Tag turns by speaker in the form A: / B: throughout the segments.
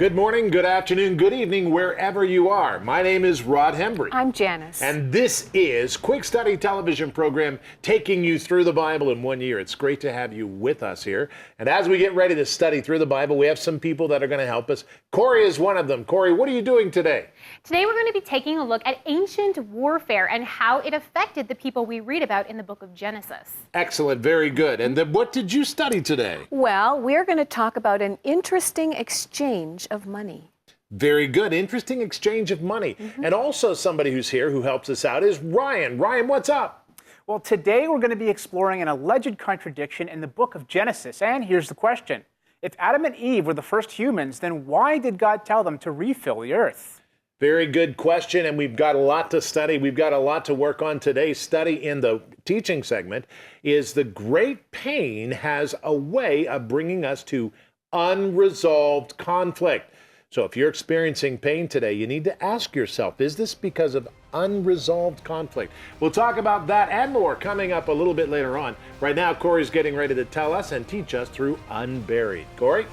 A: Good morning, good afternoon, good evening, wherever you are. My name is Rod Hembry.
B: I'm Janice.
A: And this is Quick Study television program taking you through the Bible in 1 year. It's great to have you with us here. And as we get ready to study through the Bible, we have some people that are going to help us. Corey is one of them. Corey, what are you doing today?
C: Today we're going to be taking a look at ancient warfare and how it affected the people we read about in the book of Genesis.
A: Excellent, very good. And then what did you study today?
B: Well, we're going to talk about an interesting exchange of money.
A: Very good. Interesting exchange of money. And also somebody who's here who helps us out is Ryan. Ryan, what's up?
D: Well, today we're going to be exploring an alleged contradiction in the book of Genesis. And here's the question. If Adam and Eve were the first humans, then why did God tell them to refill the earth?
A: Very good question, and we've got a lot to study. We've got a lot to work on. Today's study in the teaching segment is the great pain has a way of bringing us to unresolved conflict. So if you're experiencing pain today, you need to ask yourself, is this because of unresolved conflict? We'll talk about that and more coming up a little bit later on. Right now, Corey's getting ready to tell us and teach us through Unburied. Corey?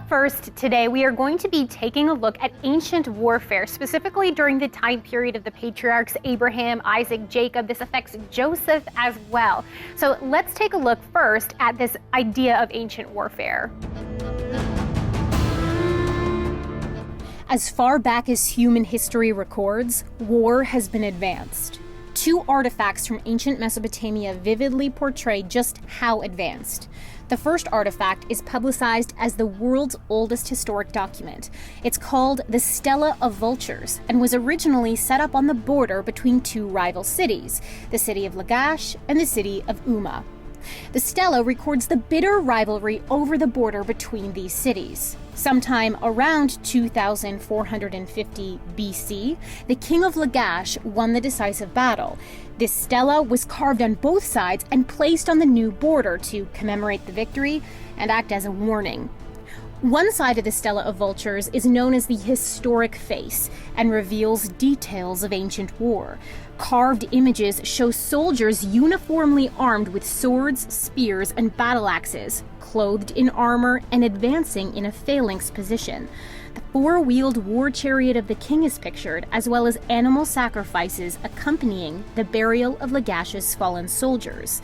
C: First, today we are going to be taking a look at ancient warfare, specifically during the time period of the patriarchs Abraham, Isaac, Jacob. This affects Joseph as well. So let's take a look first at this idea of ancient warfare.
E: As far back as human history records, war has been advanced. Two artifacts from ancient Mesopotamia vividly portray just how advanced. The first artifact is publicized as the world's oldest historic document. It's called the Stela of Vultures and was originally set up on the border between two rival cities, the city of Lagash and the city of Umma. The stela records the bitter rivalry over the border between these cities. Sometime around 2450 BC, the king of Lagash won the decisive battle. This stela was carved on both sides and placed on the new border to commemorate the victory and act as a warning. One side of the Stela of Vultures is known as the Historic Face and reveals details of ancient war. Carved images show soldiers uniformly armed with swords, spears, and battle axes, clothed in armor and advancing in a phalanx position. The four-wheeled war chariot of the king is pictured, as well as animal sacrifices accompanying the burial of Lagash's fallen soldiers.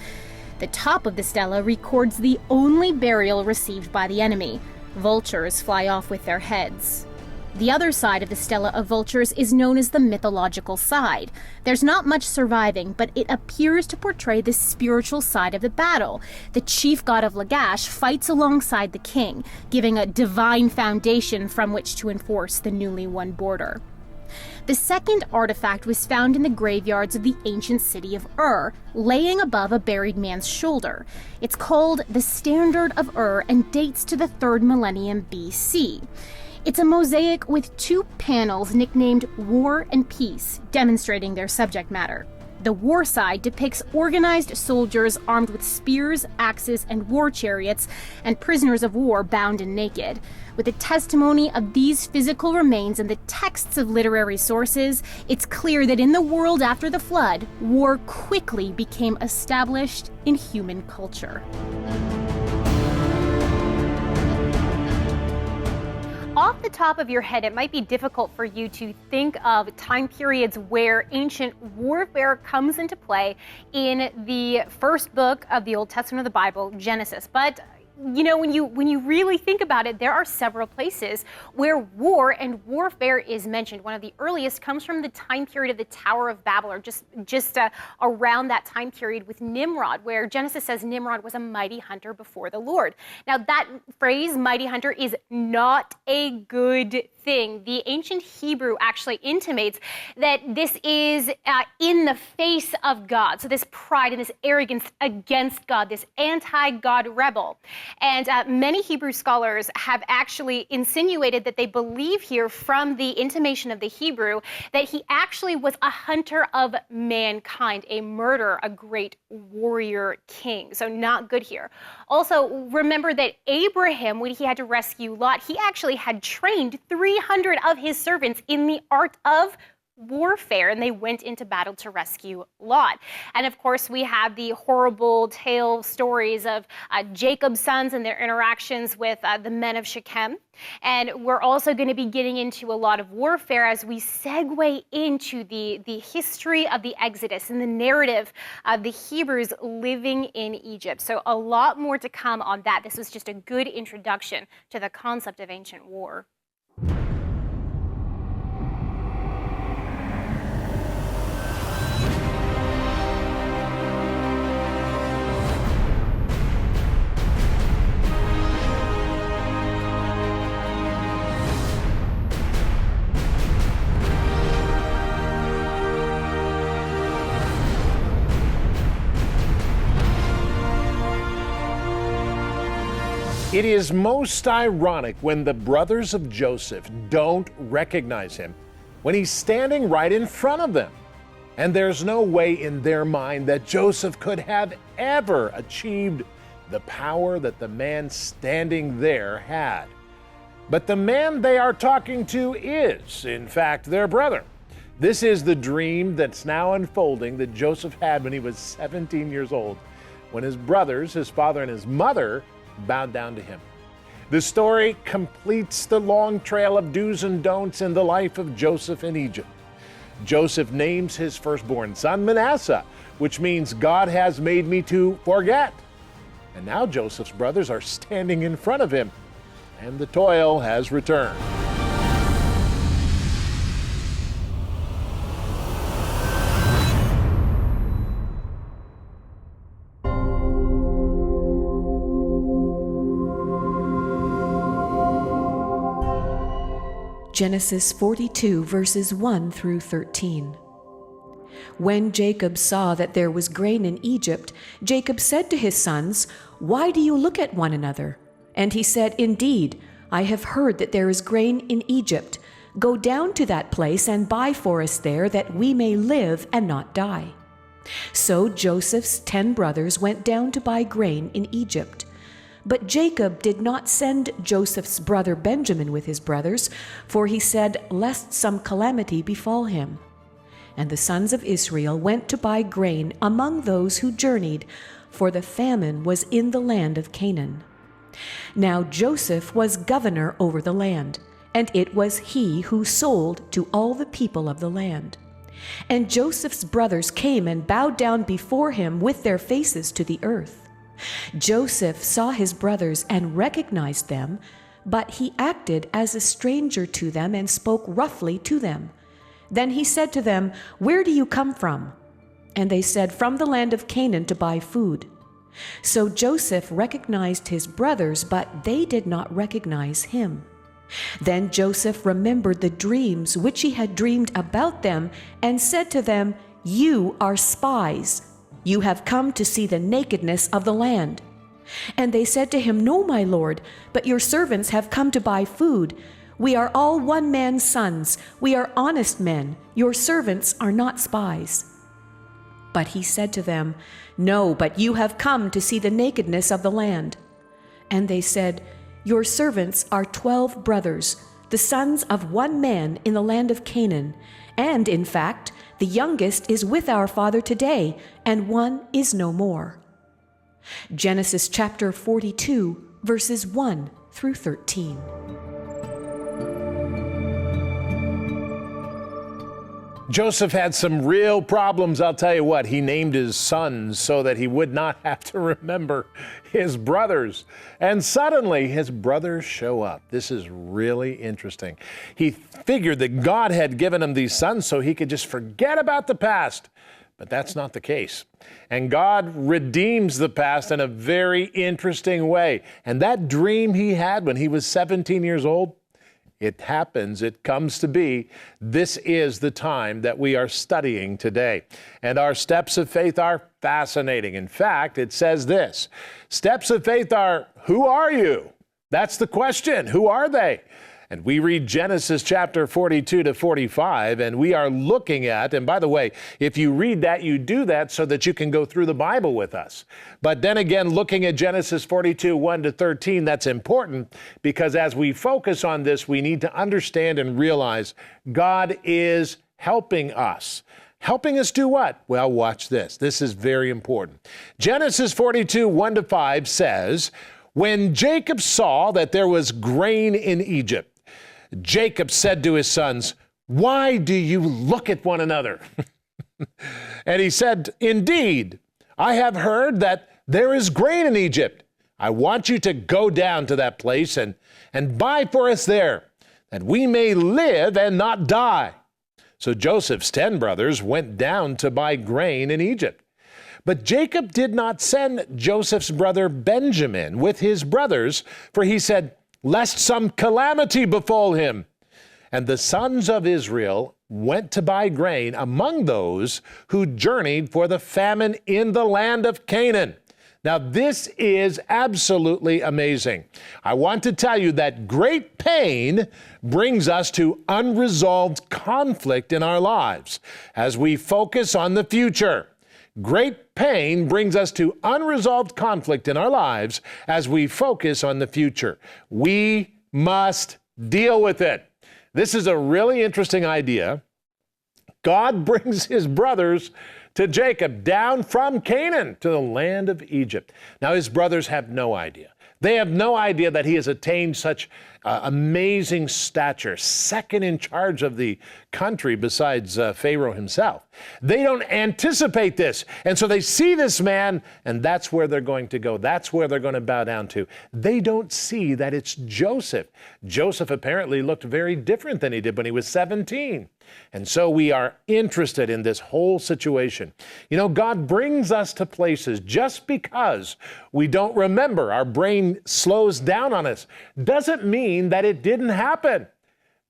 E: The top of the stela records the only burial received by the enemy. Vultures fly off with their heads. The other side of the Stela of Vultures is known as the mythological side. There's not much surviving, but it appears to portray the spiritual side of the battle. The chief god of Lagash fights alongside the king, giving a divine foundation from which to enforce the newly won border. The second artifact was found in the graveyards of the ancient city of Ur, laying above a buried man's shoulder. It's called the Standard of Ur and dates to the 3rd millennium BC. It's a mosaic with two panels nicknamed War and Peace, demonstrating their subject matter. The war side depicts organized soldiers armed with spears, axes, and war chariots, and prisoners of war bound and naked. With the testimony of these physical remains and the texts of literary sources, it's clear that in the world after the flood, war quickly became established in human culture.
C: Off the top of your head, it might be difficult for you to think of time periods where ancient warfare comes into play in the first book of the Old Testament of the Bible, Genesis. But you know, when you really think about it, there are several places where war and warfare is mentioned. One of the earliest comes from the time period of the Tower of Babel, or just around that time period with Nimrod, where Genesis says Nimrod was a mighty hunter before the Lord. Now, that phrase, mighty hunter, is not a good thing. The ancient Hebrew actually intimates that this is in the face of God. So this pride and this arrogance against God, this anti-God rebel. And many Hebrew scholars have actually insinuated that they believe here from the intimation of the Hebrew that he actually was a hunter of mankind, a murderer, a great warrior king. So not good here. Also, remember that Abraham, when he had to rescue Lot, he actually had trained 300 of his servants in the art of warfare, and they went into battle to rescue Lot. And of course, we have the horrible tale stories of Jacob's sons and their interactions with the men of Shechem. And we're also going to be getting into a lot of warfare as we segue into the history of the Exodus and the narrative of the Hebrews living in Egypt. So a lot more to come on that. This was just a good introduction to the concept of ancient war.
A: It is most ironic when the brothers of Joseph don't recognize him when he's standing right in front of them. And there's no way in their mind that Joseph could have ever achieved the power that the man standing there had. But the man they are talking to is, in fact, their brother. This is the dream that's now unfolding that Joseph had when he was 17 years old, when his brothers, his father and his mother, bowed down to him. The story completes the long trail of do's and don'ts in the life of Joseph in Egypt. Joseph names his firstborn son Manasseh, which means God has made me to forget. And now Joseph's brothers are standing in front of him, and the toil has returned.
F: Genesis 42, verses 1 through 13. When Jacob saw that there was grain in Egypt, Jacob said to his sons, "Why do you look at one another?" And he said, "Indeed, I have heard that there is grain in Egypt. Go down to that place and buy for us there, that we may live and not die." So Joseph's 10 brothers went down to buy grain in Egypt. But Jacob did not send Joseph's brother Benjamin with his brothers, for he said, lest some calamity befall him. And the sons of Israel went to buy grain among those who journeyed, for the famine was in the land of Canaan. Now Joseph was governor over the land, and it was he who sold to all the people of the land. And Joseph's brothers came and bowed down before him with their faces to the earth. Joseph saw his brothers and recognized them, but he acted as a stranger to them and spoke roughly to them. Then he said to them, "Where do you come from?" And they said, "From the land of Canaan to buy food." So Joseph recognized his brothers, but they did not recognize him. Then Joseph remembered the dreams which he had dreamed about them, and said to them, "You are spies. You have come to see the nakedness of the land." And they said to him, "No, my lord, but your servants have come to buy food. We are all one man's sons. We are honest men. Your servants are not spies." But he said to them, "No, but you have come to see the nakedness of the land." And they said, "Your servants are 12 brothers, the sons of one man in the land of Canaan. And in fact, the youngest is with our father today, and one is no more." Genesis chapter 42, verses 1 through 13.
A: Joseph had some real problems, I'll tell you what. He named his sons so that he would not have to remember his brothers. And suddenly his brothers show up. This is really interesting. He figured that God had given him these sons so he could just forget about the past. But that's not the case. And God redeems the past in a very interesting way. And that dream he had when he was 17 years old, It happens, it comes to be. This is the time that we are studying today. And our steps of faith are fascinating. In fact, it says this: steps of faith are, who are you? That's the question. Who are they? And we read Genesis chapter 42 to 45, and we are looking at, and by the way, if you read that, you do that so that you can go through the Bible with us. But then again, looking at Genesis 42, 1 to 13, that's important because as we focus on this, we need to understand and realize God is helping us. Helping us do what? Well, watch this. This is very important. Genesis 42, 1 to 5 says, when Jacob saw that there was grain in Egypt, Jacob said to his sons, why do you look at one another? And he said, indeed, I have heard that there is grain in Egypt. I want you to go down to that place and buy for us there, that we may live and not die. So Joseph's 10 brothers went down to buy grain in Egypt. But Jacob did not send Joseph's brother Benjamin with his brothers, for he said, lest some calamity befall him. And the sons of Israel went to buy grain among those who journeyed for the famine in the land of Canaan. Now, this is absolutely amazing. I want to tell you that great pain brings us to unresolved conflict in our lives as we focus on the future. Great pain brings us to unresolved conflict in our lives as we focus on the future. We must deal with it. This is a really interesting idea. God brings his brothers to Jacob down from Canaan to the land of Egypt. Now, his brothers have no idea. They have no idea that he has attained such amazing stature, second in charge of the country besides Pharaoh himself. They don't anticipate this. And so they see this man, and that's where they're going to go. That's where they're going to bow down to. They don't see that it's Joseph. Joseph apparently looked very different than he did when he was 17. And so we are interested in this whole situation. You know, God brings us to places just because we don't remember. Our brain slows down on us. Doesn't mean that it didn't happen.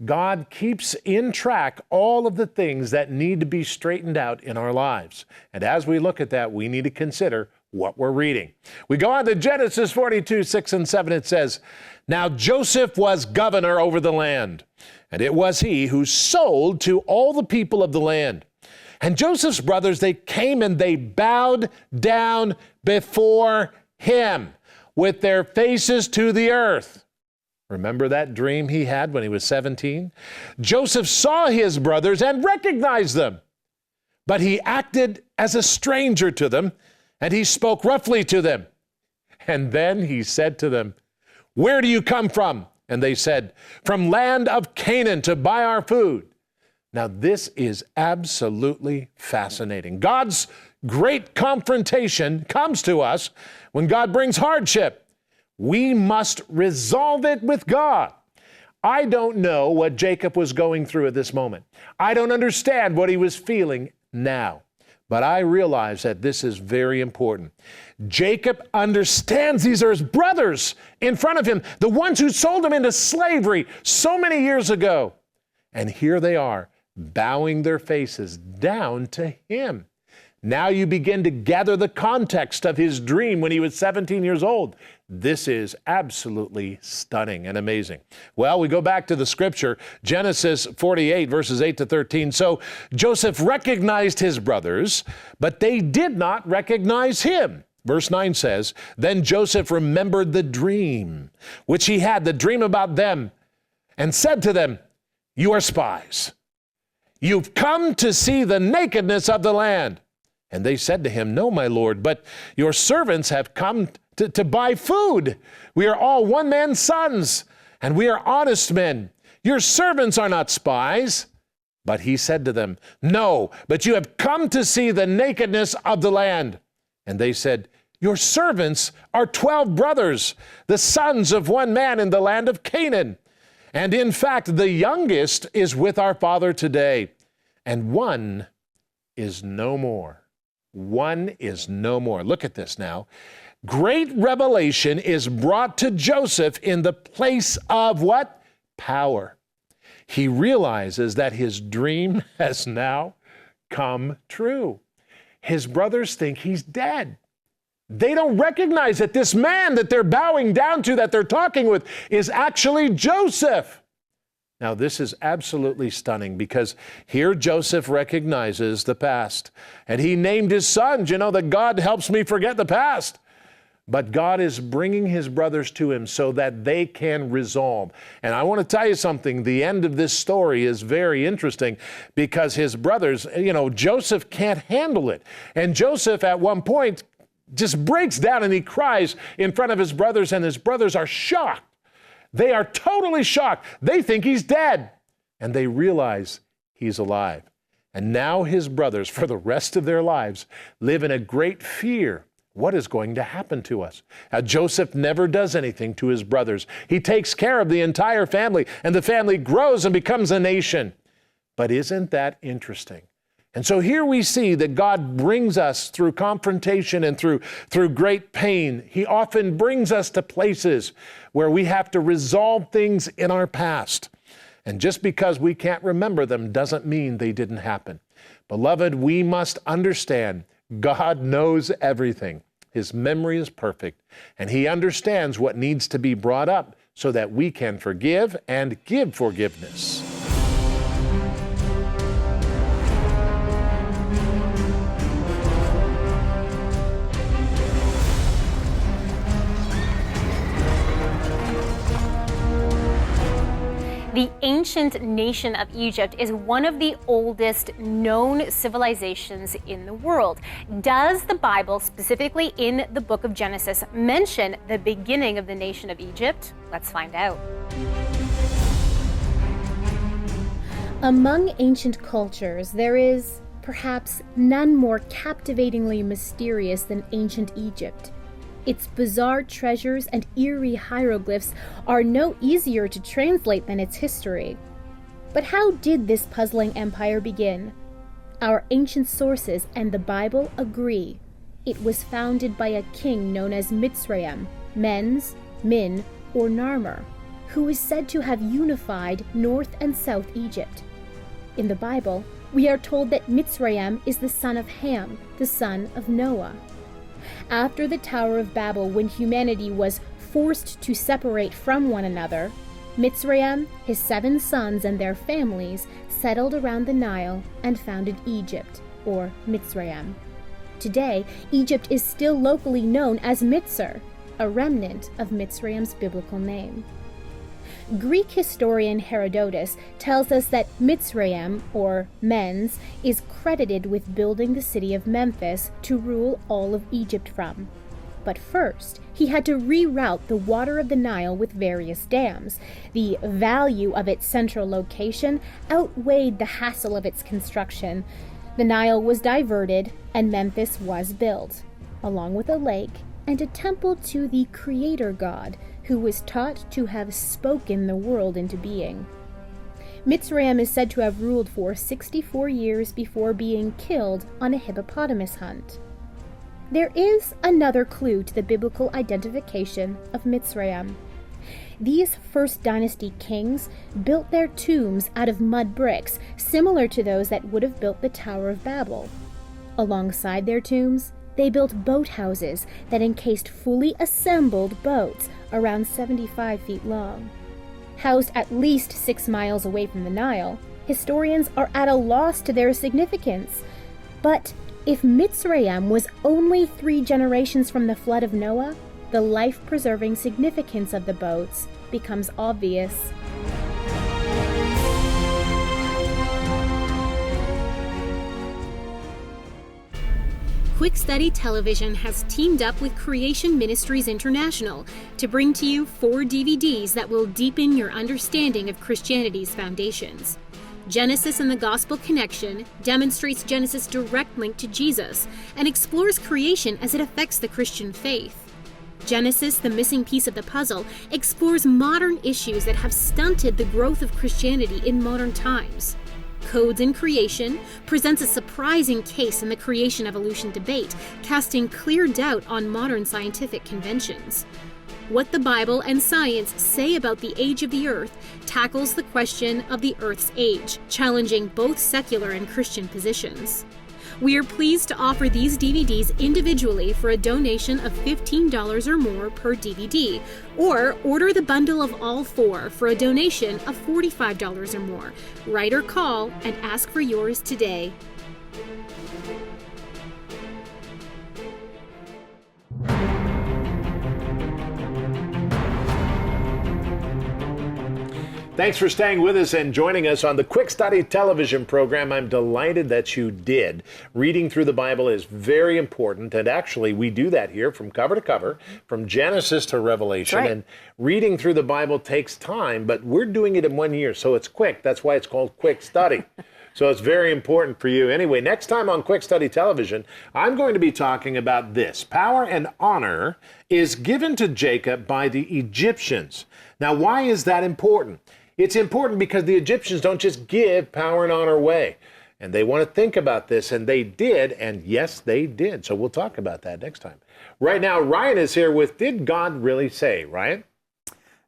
A: God keeps in track all of the things that need to be straightened out in our lives. And as we look at that, we need to consider what we're reading. We go on to Genesis 42, 6 and 7. It says, now Joseph was governor over the land, and it was he who sold to all the people of the land. And Joseph's brothers, they came and they bowed down before him with their faces to the earth. Remember that dream he had when he was 17? Joseph saw his brothers and recognized them, but he acted as a stranger to them, and he spoke roughly to them. And then he said to them, where do you come from? And they said, from land of Canaan to buy our food. Now this is absolutely fascinating. God's great confrontation comes to us when God brings hardship. We must resolve it with God. I don't know what Jacob was going through at this moment. I don't understand what he was feeling now. But I realize that this is very important. Jacob understands these are his brothers in front of him, the ones who sold him into slavery so many years ago. And here they are, bowing their faces down to him. Now you begin to gather the context of his dream when he was 17 years old. This is absolutely stunning and amazing. Well, we go back to the scripture, Genesis 48, verses 8 to 13. So Joseph recognized his brothers, but they did not recognize him. Verse 9 says, then Joseph remembered the dream, which he had, the dream about them, and said to them, you are spies. You've come to see the nakedness of the land. And they said to him, no, my lord, but your servants have come to buy food. We are all one man's sons, and we are honest men. Your servants are not spies. But he said to them, no, but you have come to see the nakedness of the land. And they said, your servants are 12 brothers, the sons of one man in the land of Canaan. And in fact, the youngest is with our father today, and one is no more. One is no more. Look at this now. Great revelation is brought to Joseph in the place of what? Power. he realizes that his dream has now come true. His brothers think he's dead. They don't recognize that this man that they're bowing down to, that they're talking with, is actually Joseph. Now, this is absolutely stunning because here Joseph recognizes the past, and he named his sons, that God helps me forget the past. But God is bringing his brothers to him so that they can resolve. And I want to tell you something. The end of this story is very interesting because his brothers, Joseph can't handle it. And Joseph at one point just breaks down and he cries in front of his brothers, and his brothers are shocked. They are totally shocked. They think he's dead, and they realize he's alive. And now his brothers, for the rest of their lives, live in a great fear. What is going to happen to us? Joseph never does anything to his brothers. He takes care of the entire family, and the family grows and becomes a nation. But isn't that interesting? And so here we see that God brings us through confrontation and through great pain. He often brings us to places where we have to resolve things in our past. And just because we can't remember them doesn't mean they didn't happen. Beloved, we must understand God knows everything. His memory is perfect, and he understands what needs to be brought up so that we can forgive and give forgiveness.
C: The ancient nation of Egypt is one of the oldest known civilizations in the world. Does the Bible, specifically in the book of Genesis, mention the beginning of the nation of Egypt? Let's find out.
E: Among ancient cultures, there is perhaps none more captivatingly mysterious than ancient Egypt. Its bizarre treasures and eerie hieroglyphs are no easier to translate than its history. But how did this puzzling empire begin? Our ancient sources and the Bible agree. It was founded by a king known as Mitzrayim, Menz, Min, or Narmer, who is said to have unified North and South Egypt. In the Bible, we are told that Mitzrayim is the son of Ham, the son of Noah. After the Tower of Babel, when humanity was forced to separate from one another, Mitzrayim, his 7 sons, and their families settled around the Nile and founded Egypt, or Mitzrayim. Today, Egypt is still locally known as Mitzr, a remnant of Mitzrayim's biblical name. Greek historian Herodotus tells us that Mitzrayim, or Menz, is credited with building the city of Memphis to rule all of Egypt from. But first, he had to reroute the water of the Nile with various dams. The value of its central location outweighed the hassle of its construction. The Nile was diverted, and Memphis was built, along with a lake and a temple to the creator god, who was taught to have spoken the world into being. Mitzrayim is said to have ruled for 64 years before being killed on a hippopotamus hunt. There is another clue to the biblical identification of Mitzrayim. These First Dynasty kings built their tombs out of mud bricks, similar to those that would have built the Tower of Babel. Alongside their tombs, they built boathouses that encased fully assembled boats around 75 feet long. Housed at least 6 miles away from the Nile, historians are at a loss to their significance. But if Mitzrayim was only 3 generations from the flood of Noah, the life-preserving significance of the boats becomes obvious. Quick Study Television has teamed up with Creation Ministries International to bring to you 4 DVDs that will deepen your understanding of Christianity's foundations. Genesis and the Gospel Connection demonstrates Genesis' direct link to Jesus and explores creation as it affects the Christian faith. Genesis, the missing piece of the puzzle, explores modern issues that have stunted the growth of Christianity in modern times. Codes in Creation presents a surprising case in the creation-evolution debate, casting clear doubt on modern scientific conventions. What the Bible and science say about the age of the earth tackles the question of the earth's age, challenging both secular and Christian positions. We are pleased to offer these DVDs individually for a donation of $15 or more per DVD, or order the bundle of all 4 for a donation of $45 or more. Write or call and ask for yours today.
A: Thanks for staying with us and joining us on the Quick Study television program. I'm delighted that you did. Reading through the Bible is very important, and actually we do that here from cover to cover, from Genesis to Revelation.
B: Right.
A: And reading through the Bible takes time, but we're doing it in 1 year, so it's quick. That's why it's called Quick Study. So it's very important for you. Anyway, next time on Quick Study Television, I'm going to be talking about this. Power and honor is given to Jacob by the Egyptians. Now, why is that important? It's important because the Egyptians don't just give power and honor away. And they want to think about this, and they did, and yes, they did. So we'll talk about that next time. Right now, Ryan is here with Did God Really Say? Ryan?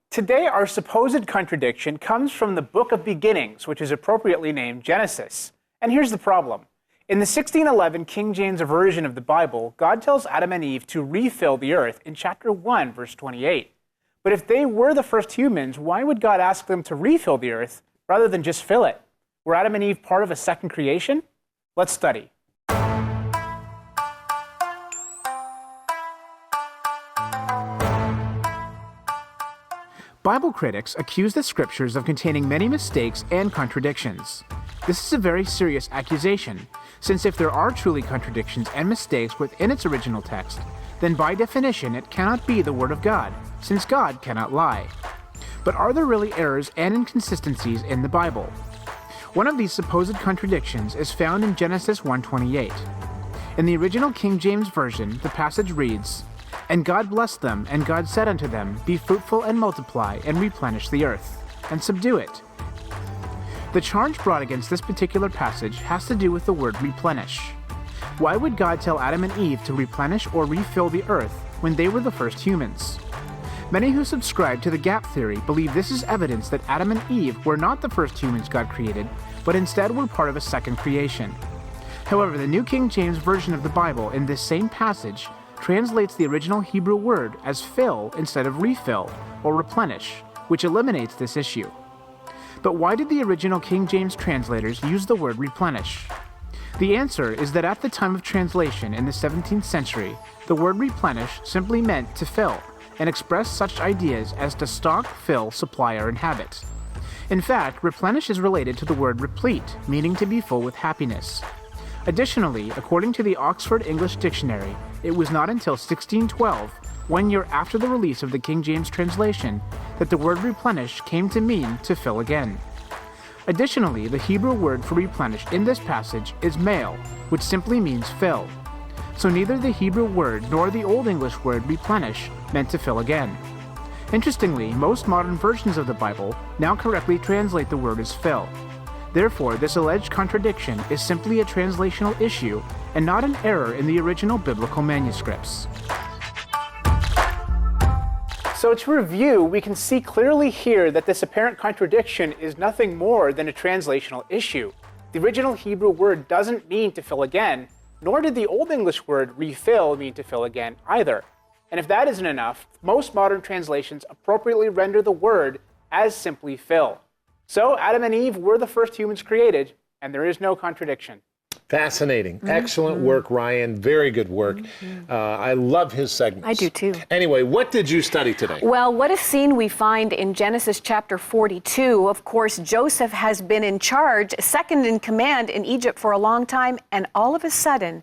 D: Today, our supposed contradiction comes from the Book of Beginnings, which is appropriately named Genesis. And here's the problem. In the 1611 King James Version of the Bible, God tells Adam and Eve to refill the earth in chapter 1, verse 28. But if they were the first humans, why would God ask them to refill the earth rather than just fill it? Were Adam and Eve part of a second creation? Let's study. Bible critics accuse the scriptures of containing many mistakes and contradictions. This is a very serious accusation, since if there are truly contradictions and mistakes within its original text, then by definition it cannot be the Word of God, since God cannot lie. But are there really errors and inconsistencies in the Bible? One of these supposed contradictions is found in Genesis 1:28. In the original King James Version, the passage reads, "And God blessed them, and God said unto them, Be fruitful and multiply, and replenish the earth, and subdue it." The charge brought against this particular passage has to do with the word replenish. Why would God tell Adam and Eve to replenish or refill the earth when they were the first humans? Many who subscribe to the gap theory believe this is evidence that Adam and Eve were not the first humans God created, but instead were part of a second creation. However, the New King James Version of the Bible in this same passage translates the original Hebrew word as fill instead of refill or replenish, which eliminates this issue. But why did the original King James translators use the word replenish? The answer is that at the time of translation in the 17th century, the word replenish simply meant to fill, and expressed such ideas as to stock, fill, supply, or inhabit. In fact, replenish is related to the word replete, meaning to be full with happiness. Additionally, according to the Oxford English Dictionary, it was not until 1612, 1 year after the release of the King James translation, that the word replenish came to mean to fill again. Additionally, the Hebrew word for replenish in this passage is male, which simply means fill. So neither the Hebrew word nor the Old English word replenish meant to fill again. Interestingly, most modern versions of the Bible now correctly translate the word as fill. Therefore, this alleged contradiction is simply a translational issue and not an error in the original biblical manuscripts. So to review, we can see clearly here that this apparent contradiction is nothing more than a translational issue. The original Hebrew word doesn't mean to fill again, nor did the Old English word refill mean to fill again either. And if that isn't enough, most modern translations appropriately render the word as simply fill. So Adam and Eve were the first humans created, and there is no contradiction.
A: Fascinating. Excellent work, Ryan. Very good work. I love his segments.
B: I do too.
A: Anyway, what did you study today?
B: Well, what a scene we find in Genesis chapter 42. Of course, Joseph has been in charge, second in command in Egypt for a long time, and all of a sudden,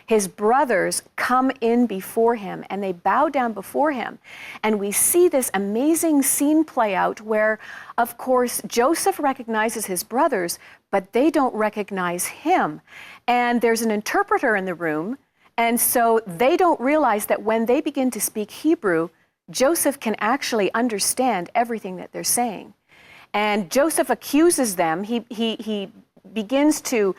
B: his brothers come in before him and they bow down before him. And we see this amazing scene play out where, of course, Joseph recognizes his brothers, but they don't recognize him. And there's an interpreter in the room, and so they don't realize that when they begin to speak Hebrew, Joseph can actually understand everything that they're saying. And Joseph accuses them. He begins to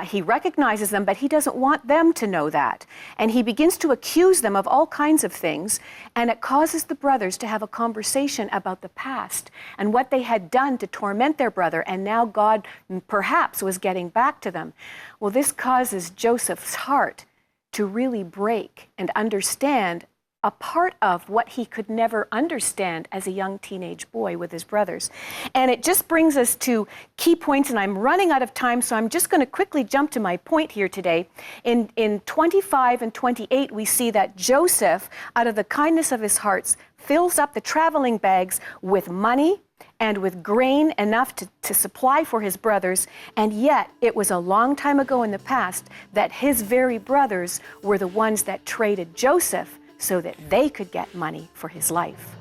B: he recognizes them, but he doesn't want them to know that. And he begins to accuse them of all kinds of things, and it causes the brothers to have a conversation about the past and what they had done to torment their brother, and now God perhaps was getting back to them. Well, this causes Joseph's heart to really break and understand a part of what he could never understand as a young teenage boy with his brothers. And it just brings us to key points, and I'm running out of time, so I'm just going to quickly jump to my point here today. In 25 and 28, we see that Joseph, out of the kindness of his hearts, fills up the traveling bags with money and with grain enough to supply for his brothers, and yet it was a long time ago in the past that his very brothers were the ones that traded Joseph so that they could get money for his life.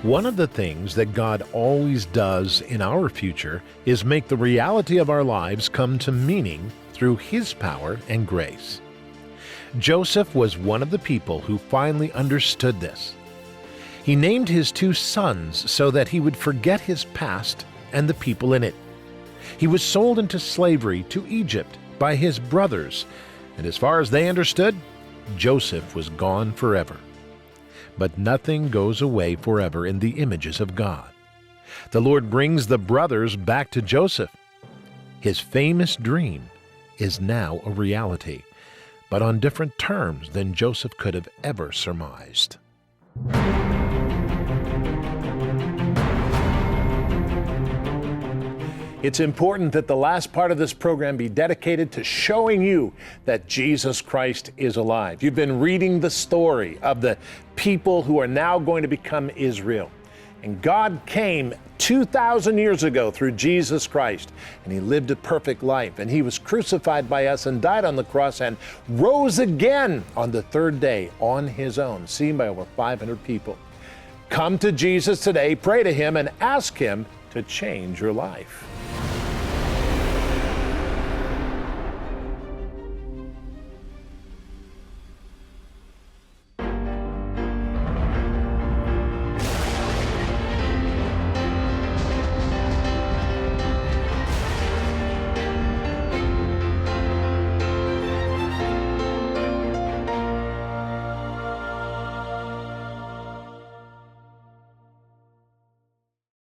A: One of the things that God always does in our future is make the reality of our lives come to meaning through His power and grace. Joseph was one of the people who finally understood this. He named his 2 sons so that he would forget his past and the people in it. He was sold into slavery to Egypt by his brothers, and as far as they understood, Joseph was gone forever. But nothing goes away forever in the images of God. The Lord brings the brothers back to Joseph. His famous dream is now a reality, but on different terms than Joseph could have ever surmised. It's important that the last part of this program be dedicated to showing you that Jesus Christ is alive. You've been reading the story of the people who are now going to become Israel. And God came 2,000 years ago through Jesus Christ, and He lived a perfect life, and He was crucified by us and died on the cross and rose again on the 3rd day on His own, seen by over 500 people. Come to Jesus today, pray to Him, and ask Him to change your life.